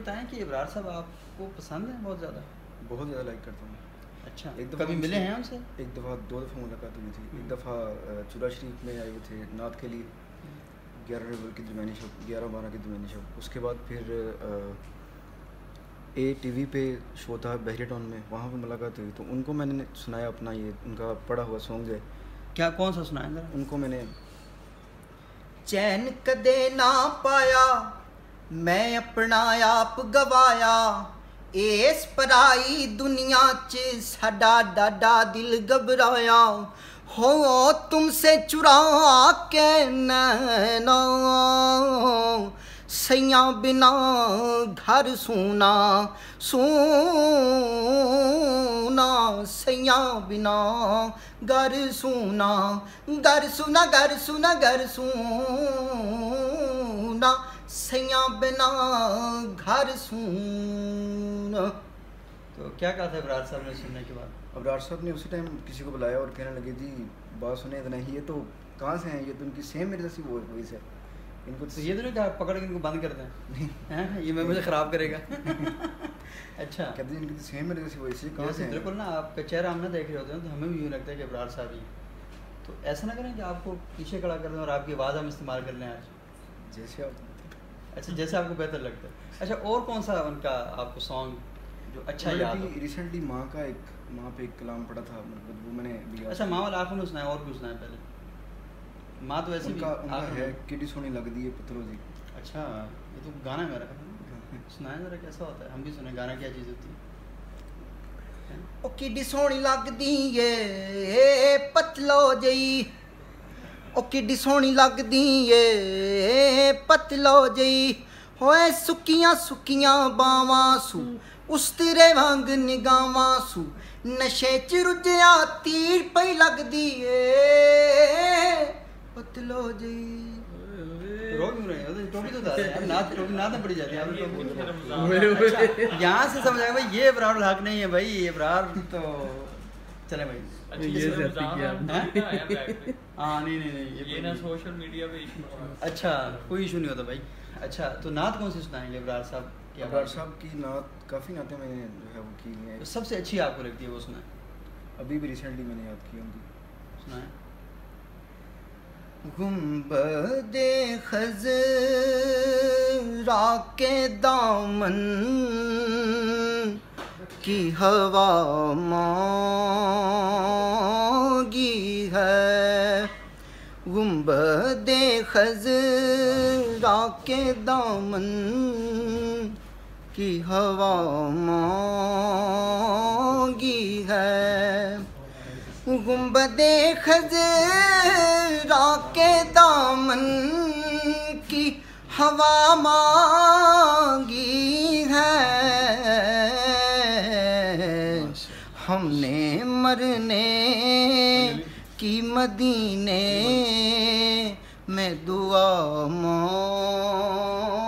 बताएं कि इब्रार साहब आपको पसंद है बहुत ज़्यादा? बहुत ज़्यादा लाइक करता हूँ। अच्छा, एक दफ़ा कभी मिले हैं उनसे? एक दफ़ा 2 दफ़ा मुलाकात हुई थी। एक दफ़ा चूल्हा शरीफ में आए हुए थे नात के लिए, 11 नवंबर की दरमियानी शब, 11-12 की दरमियानी शब। उसके बाद फिर ATV पे शो था बहरिया टाउन में, वहाँ पे मुलाकात हुई। तो उनको मैंने सुनाया अपना ये उनका पढ़ा हुआ सॉन्ग है। क्या, कौन सा सुनाएं ज़रा? उनको मैंने चैन कदे ना पाया मैं अपना आप गवाया, इस पराई दुनिया च साडा डाडा दिल घबराया, हो तुमसे चुरा के नैना, सैया बिना घर सूना सूना, सैया बिना घर सूना, घर सूना, घर सूना, घर सूना, सैया बिना घर सूना। तो क्या कहा था इब्रार साहब ने सुनने के बाद? अबरार साहब ने उसी टाइम किसी को बुलाया और कहने लगे जी बात सुने इतना ही, ये तो कहाँ से हैं, ये तो उनकी सेम मेरे जैसी वॉइस है। इनको तो ये तो नहीं कहा पकड़ के इनको बंद कर दें हैं, ये मैं मुझे ख़राब करेगा अच्छा, कहते हैं इनकी तो सेम मेरे जैसी वॉइस है, कहाँ से हैं? बिल्कुल ना, आपका चेहरा हम ना देख रहे होते हैं तो हमें भी यूँ लगता है कि इब्रार साहब ही। तो ऐसा ना करें कि आपको पीछे खड़ा कर दें और आपकी आवाज़ हम इस्तेमाल कर लें आज? जैसे आप अच्छा, जैसे आपको बेहतर लगता है। अच्छा, और कौन सा उनका आपको सॉन्ग जो अच्छा याद हो? रिसेंटली माँ पे एक कलाम पढ़ा था, मतलब वो मैंने लिया। अच्छा, माँ वाला आपने सुनाया, और कुछ सुनाया पहले? माँ तो वैसे भी उनका है किडी सोनी लगदी है पत्रो जी। अच्छा, ये तो गाना है मेरा। सुनाया जरा, कैसा होता है, हम भी सुने। गाना क्या चीज़ होती है? ओ किड्डी सोहनी लगदी ए पतलो जई, ओ किड्डी सोहनी लगदी ए पतलो जई, होए सुक्कियां सुक्कियां बावां सू उस तेरे वांग निगावां सू, नशे च रुझिया तीर पई लगदी ए पतलो जई। रोक क्यों रहे हो? तो टोपी तो उतार रहे हैं, नात में पड़ी जाती है आपकी टोपी। अच्छा, यहाँ से समझ आया भाई, ये इब्रार उल हक नहीं है भाई, ये इब्रार तो चले भाई। अच्छा, ये हाँ नहीं ये ना सोशल मीडिया पे इशू। अच्छा, कोई इशू नहीं होता भाई। अच्छा, तो नात कौन सी सुनाएंगे इब्रार साहब की? अबरार साहब की नात काफ़ी नातें मैंने जो है वो की हैं। सबसे अच्छी आपको लगती है वो सुनाए? अभी भी रिसेंटली मैंने याद की उनकी। सुनाए। गुंबदे खज़रा के दामन की हवा मांगी है, गुंबदे खज़रा के दामन की हवा मांगी है, गुंबदे खज़रा के दामन की हवा मांगी है, हमने मरने की मदीने में दुआ मांगी